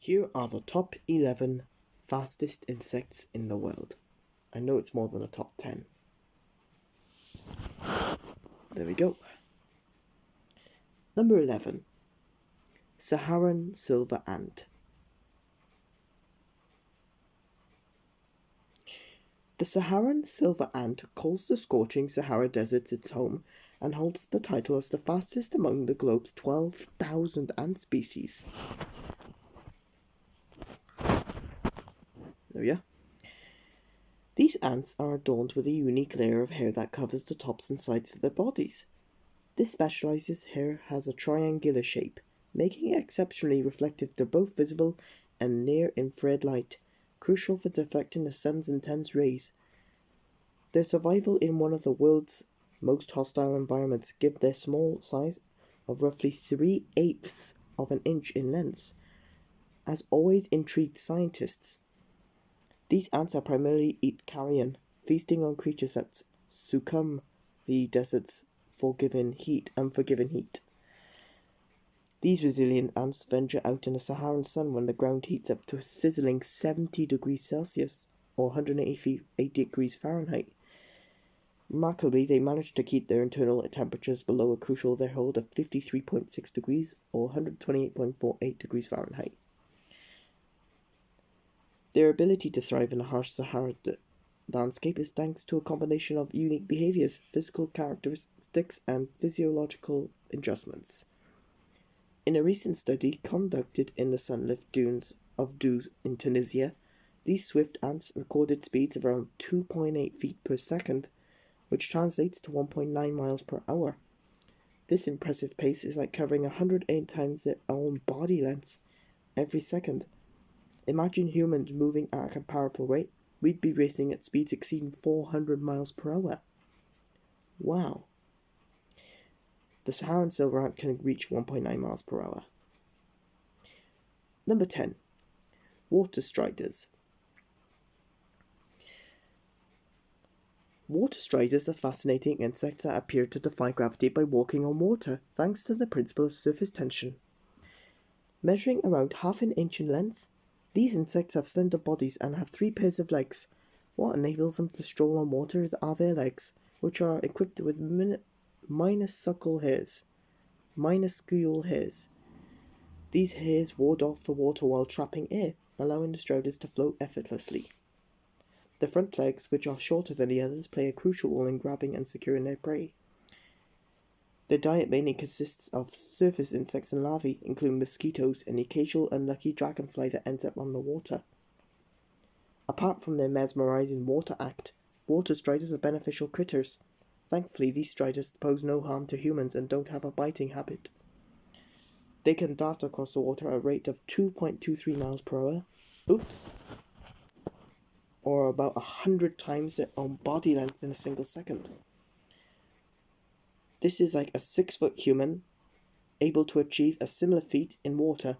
Here are the top 11 fastest insects in the world. I know it's more than a top 10. There we go. Number 11. Saharan silver ant. The Saharan silver ant calls the scorching Sahara deserts its home and holds the title as the fastest among the globe's 12,000 ant species. There we are. These ants are adorned with a unique layer of hair that covers the tops and sides of their bodies. This specialized hair has a triangular shape, making it exceptionally reflective to both visible and near-infrared light, crucial for deflecting the sun's intense rays. Their survival in one of the world's most hostile environments give their small size of roughly 3/8 of an inch in length has always intrigued scientists. These ants are primarily eat carrion, feasting on creatures that succumb the desert's unforgiving heat. These resilient ants venture out in the Saharan sun when the ground heats up to a sizzling 70 degrees Celsius or 180 degrees Fahrenheit. Remarkably, they manage to keep their internal temperatures below a crucial threshold of 53.6 degrees or 128.48 degrees Fahrenheit. Their ability to thrive in a harsh Sahara landscape is thanks to a combination of unique behaviors, physical characteristics, and physiological adjustments. In a recent study conducted in the sun-lit dunes of Duz in Tunisia, these swift ants recorded speeds of around 2.8 feet per second, which translates to 1.9 miles per hour. This impressive pace is like covering 108 times their own body length every second. Imagine humans moving at a comparable rate. We'd be racing at speeds exceeding 400 miles per hour. Wow. The Saharan silver ant can reach 1.9 miles per hour. Number 10. Water striders. Water striders are fascinating insects that appear to defy gravity by walking on water, thanks to the principle of surface tension. Measuring around half an inch in length, these insects have slender bodies and have 3 pairs of legs. What enables them to stroll on water are their legs, which are equipped with minuscule hairs. These hairs ward off the water while trapping air, allowing the striders to float effortlessly. The front legs, which are shorter than the others, play a crucial role in grabbing and securing their prey. Their diet mainly consists of surface insects and larvae, including mosquitoes and the occasional unlucky dragonfly that ends up on the water. Apart from their mesmerizing water act, water striders are beneficial critters. Thankfully, these striders pose no harm to humans and don't have a biting habit. They can dart across the water at a rate of 2.23 miles per hour. Or about 100 times their own body length in a single second. This is like a 6-foot human able to achieve a similar feat in water.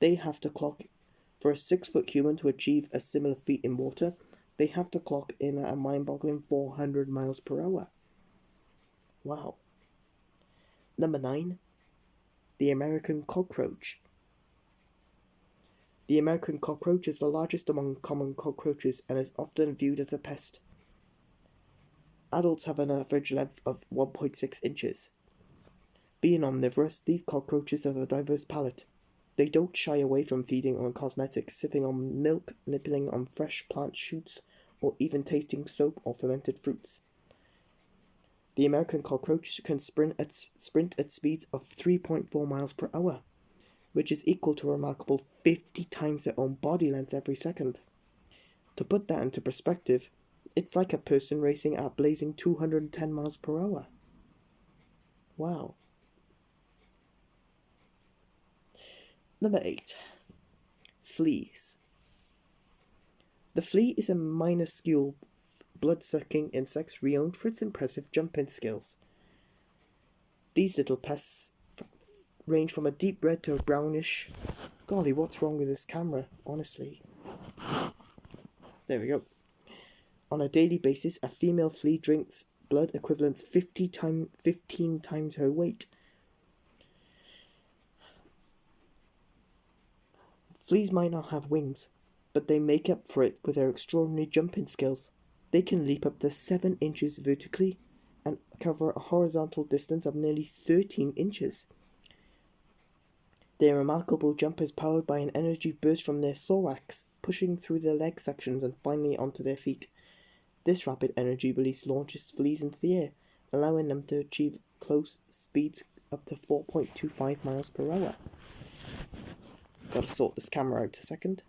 For a 6-foot human to achieve a similar feat in water, they have to clock in at a mind-boggling 400 miles per hour. Wow. Number 9. The American cockroach. The American cockroach is the largest among common cockroaches and is often viewed as a pest. Adults have an average length of 1.6 inches. Being omnivorous, these cockroaches have a diverse palate. They don't shy away from feeding on cosmetics, sipping on milk, nibbling on fresh plant shoots, or even tasting soap or fermented fruits. The American cockroach can sprint at speeds of 3.4 miles per hour, which is equal to a remarkable 50 times their own body length every second. To put that into perspective, it's like a person racing at a blazing 210 miles per hour. Wow. Number 8. Fleas. The flea is a minuscule, blood-sucking insect renowned for its impressive jumping skills. These little pests range from a deep red to a brownish. Golly, what's wrong with this camera, honestly? There we go. On a daily basis, a female flea drinks blood equivalent 15 times her weight. Fleas might not have wings, but they make up for it with their extraordinary jumping skills. They can leap up to 7 inches vertically and cover a horizontal distance of nearly 13 inches. Their remarkable jump is powered by an energy burst from their thorax, pushing through their leg sections and finally onto their feet. This rapid energy release launches fleas into the air, allowing them to achieve close speeds up to 4.25 miles per hour. Gotta sort this camera out a second.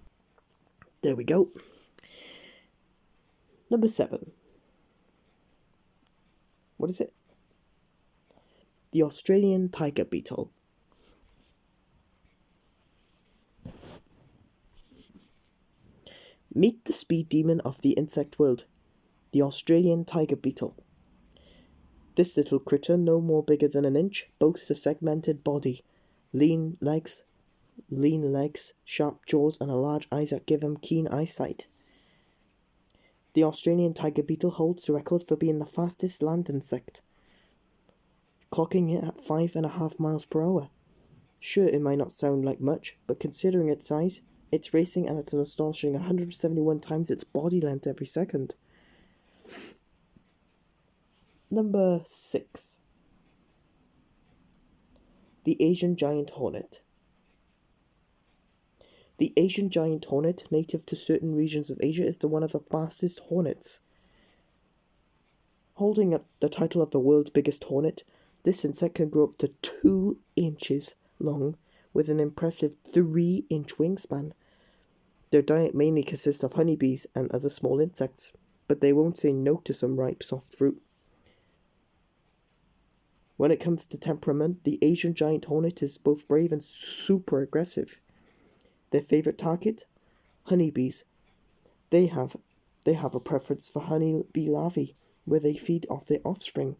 There we go. Number 7. What is it? The Australian tiger beetle. Meet the speed demon of the insect world, the Australian tiger beetle. This little critter, no more bigger than an inch, boasts a segmented body, lean legs, sharp jaws, and large eyes that give him keen eyesight. The Australian tiger beetle holds the record for being the fastest land insect, clocking it at 5.5 miles per hour. Sure, it might not sound like much, but considering its size, it's racing at an astonishing 171 times its body length every second. Number 6. The Asian giant hornet. The Asian giant hornet, native to certain regions of Asia, is one of the fastest hornets. Holding up the title of the world's biggest hornet, this insect can grow up to 2 inches long with an impressive 3-inch wingspan. Their diet mainly consists of honeybees and other small insects, but they won't say no to some ripe, soft fruit. When it comes to temperament, the Asian giant hornet is both brave and super aggressive. Their favourite target? Honeybees. They have a preference for honeybee larvae, where they feed off their offspring.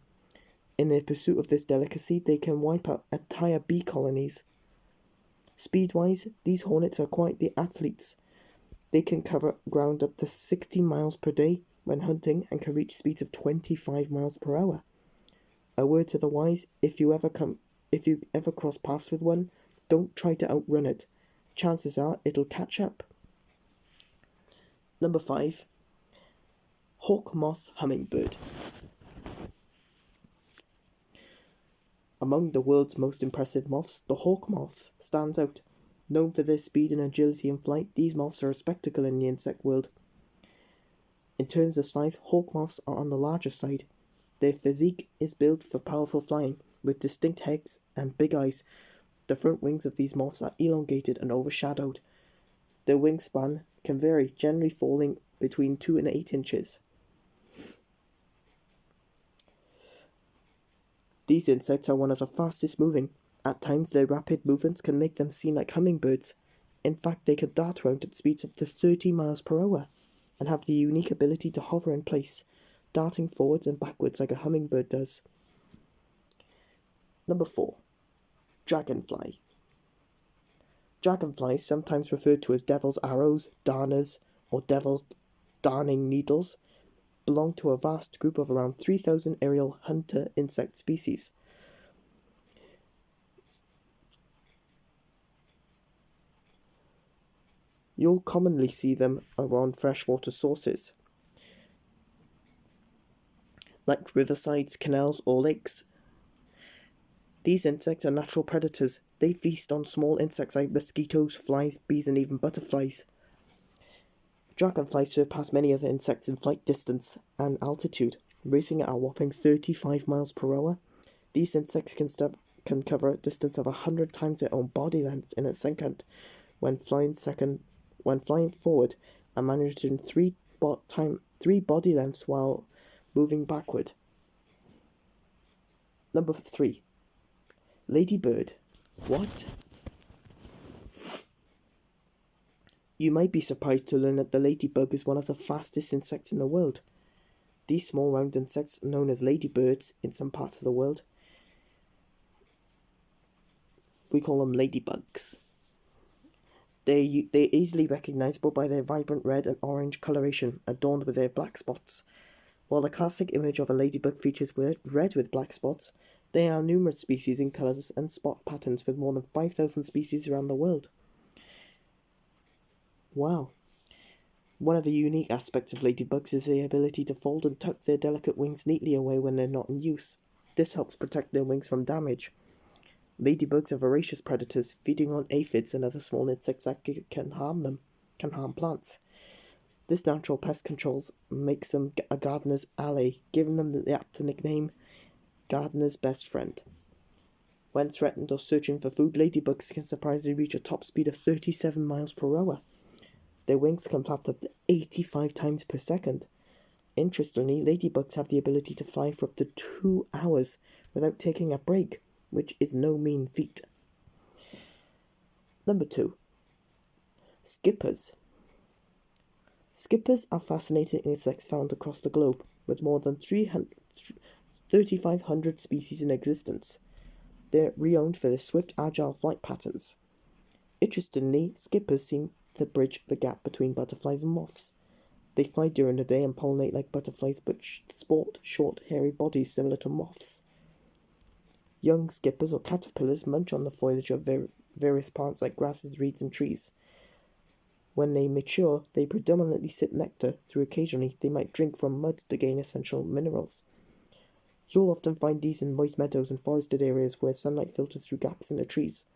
In their pursuit of this delicacy, they can wipe out entire bee colonies. Speed-wise, these hornets are quite the athletes. They can cover ground up to 60 miles per day when hunting and can reach speeds of 25 miles per hour. A word to the wise, if you ever cross paths with one, don't try to outrun it. Chances are it'll catch up. Number 5. Hawk moth hummingbird. Among the world's most impressive moths, the hawk moth stands out. Known for their speed and agility in flight, these moths are a spectacle in the insect world. In terms of size, hawk moths are on the larger side. Their physique is built for powerful flying, with distinct heads and big eyes. The front wings of these moths are elongated and overshadowed. Their wingspan can vary, generally falling between 2 and 8 inches. These insects are one of the fastest moving. At times, their rapid movements can make them seem like hummingbirds. In fact, they can dart around at speeds up to 30 miles per hour and have the unique ability to hover in place, darting forwards and backwards like a hummingbird does. Number 4. Dragonfly. Dragonflies, sometimes referred to as devil's arrows, darners, or devil's darning needles, belong to a vast group of around 3,000 aerial hunter insect species. You'll commonly see them around freshwater sources, like riversides, canals, or lakes. These insects are natural predators. They feast on small insects like mosquitoes, flies, bees, and even butterflies. Dragonflies surpass many other insects in flight distance and altitude, racing at a whopping 35 miles per hour. These insects can cover a distance of 100 times their own body length in a second when flying forward and managing 3 body lengths while moving backward. Number 3. Ladybird. What? You might be surprised to learn that the ladybug is one of the fastest insects in the world. These small round insects, known as ladybirds in some parts of the world, we call them ladybugs. They're easily recognizable by their vibrant red and orange coloration, adorned with their black spots. While the classic image of a ladybug features red with black spots, there are numerous species in colours and spot patterns, with more than 5,000 species around the world. Wow. One of the unique aspects of ladybugs is the ability to fold and tuck their delicate wings neatly away when they're not in use. This helps protect their wings from damage. Ladybugs are voracious predators, feeding on aphids and other small insects that can harm plants. This natural pest control makes them a gardener's ally, giving them the apt nickname gardener's best friend. When threatened or searching for food, ladybugs can surprisingly reach a top speed of 37 miles per hour. Their wings can flap up to 85 times per second. Interestingly, ladybugs have the ability to fly for up to 2 hours without taking a break, which is no mean feat. Number 2. Skippers. Skippers are fascinating insects found across the globe, with more than 3,500 species in existence. They're renowned for their swift, agile flight patterns. Interestingly, skippers seem to bridge the gap between butterflies and moths. They fly during the day and pollinate like butterflies, but sport short, hairy bodies similar to moths. Young skippers or caterpillars munch on the foliage of various plants like grasses, reeds, and trees. When they mature, they predominantly sip nectar, though occasionally they might drink from mud to gain essential minerals. You'll often find these in moist meadows and forested areas where sunlight filters through gaps in the trees.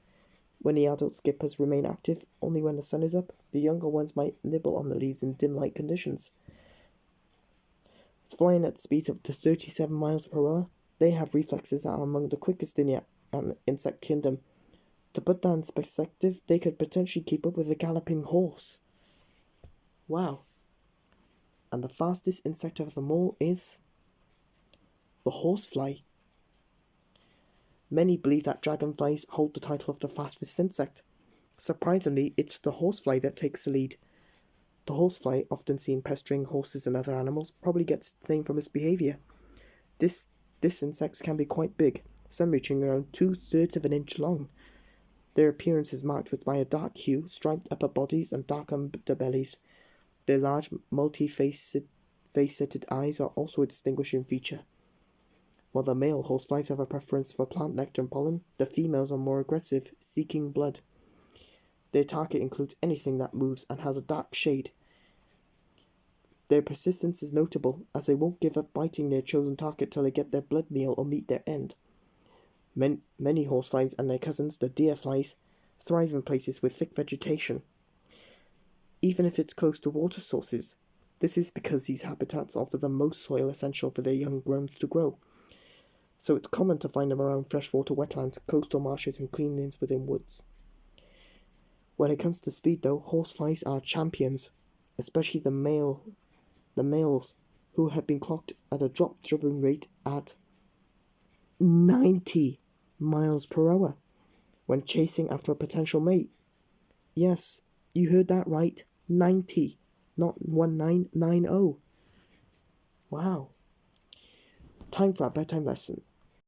When the adult skippers remain active only when the sun is up, the younger ones might nibble on the leaves in dim light conditions. Flying at speeds up to 37 miles per hour, they have reflexes that are among the quickest in the insect kingdom. To put that in perspective, they could potentially keep up with a galloping horse. Wow. And the fastest insect of them all is the horsefly. Many believe that dragonflies hold the title of the fastest insect. Surprisingly, it's the horsefly that takes the lead. The horsefly, often seen pestering horses and other animals, probably gets its name from its behaviour. This insect can be quite big, some reaching around 2/3 of an inch long. Their appearance is marked by a dark hue, striped upper bodies and dark underbellies. Their large, multi-faceted eyes are also a distinguishing feature. While the male horseflies have a preference for plant nectar and pollen, the females are more aggressive, seeking blood. Their target includes anything that moves and has a dark shade. Their persistence is notable, as they won't give up biting their chosen target till they get their blood meal or meet their end. Many horseflies and their cousins, the deerflies, thrive in places with thick vegetation, even if it's close to water sources. This is because these habitats offer the most soil essential for their young growths to grow. So it's common to find them around freshwater wetlands, coastal marshes, and cleanlands within woods. When it comes to speed, though, horseflies are champions, especially the males, who have been clocked at a drop-tripping rate at 90 miles per hour when chasing after a potential mate. Yes, you heard that right, 90, not 1990. Wow. Time for our bedtime lesson.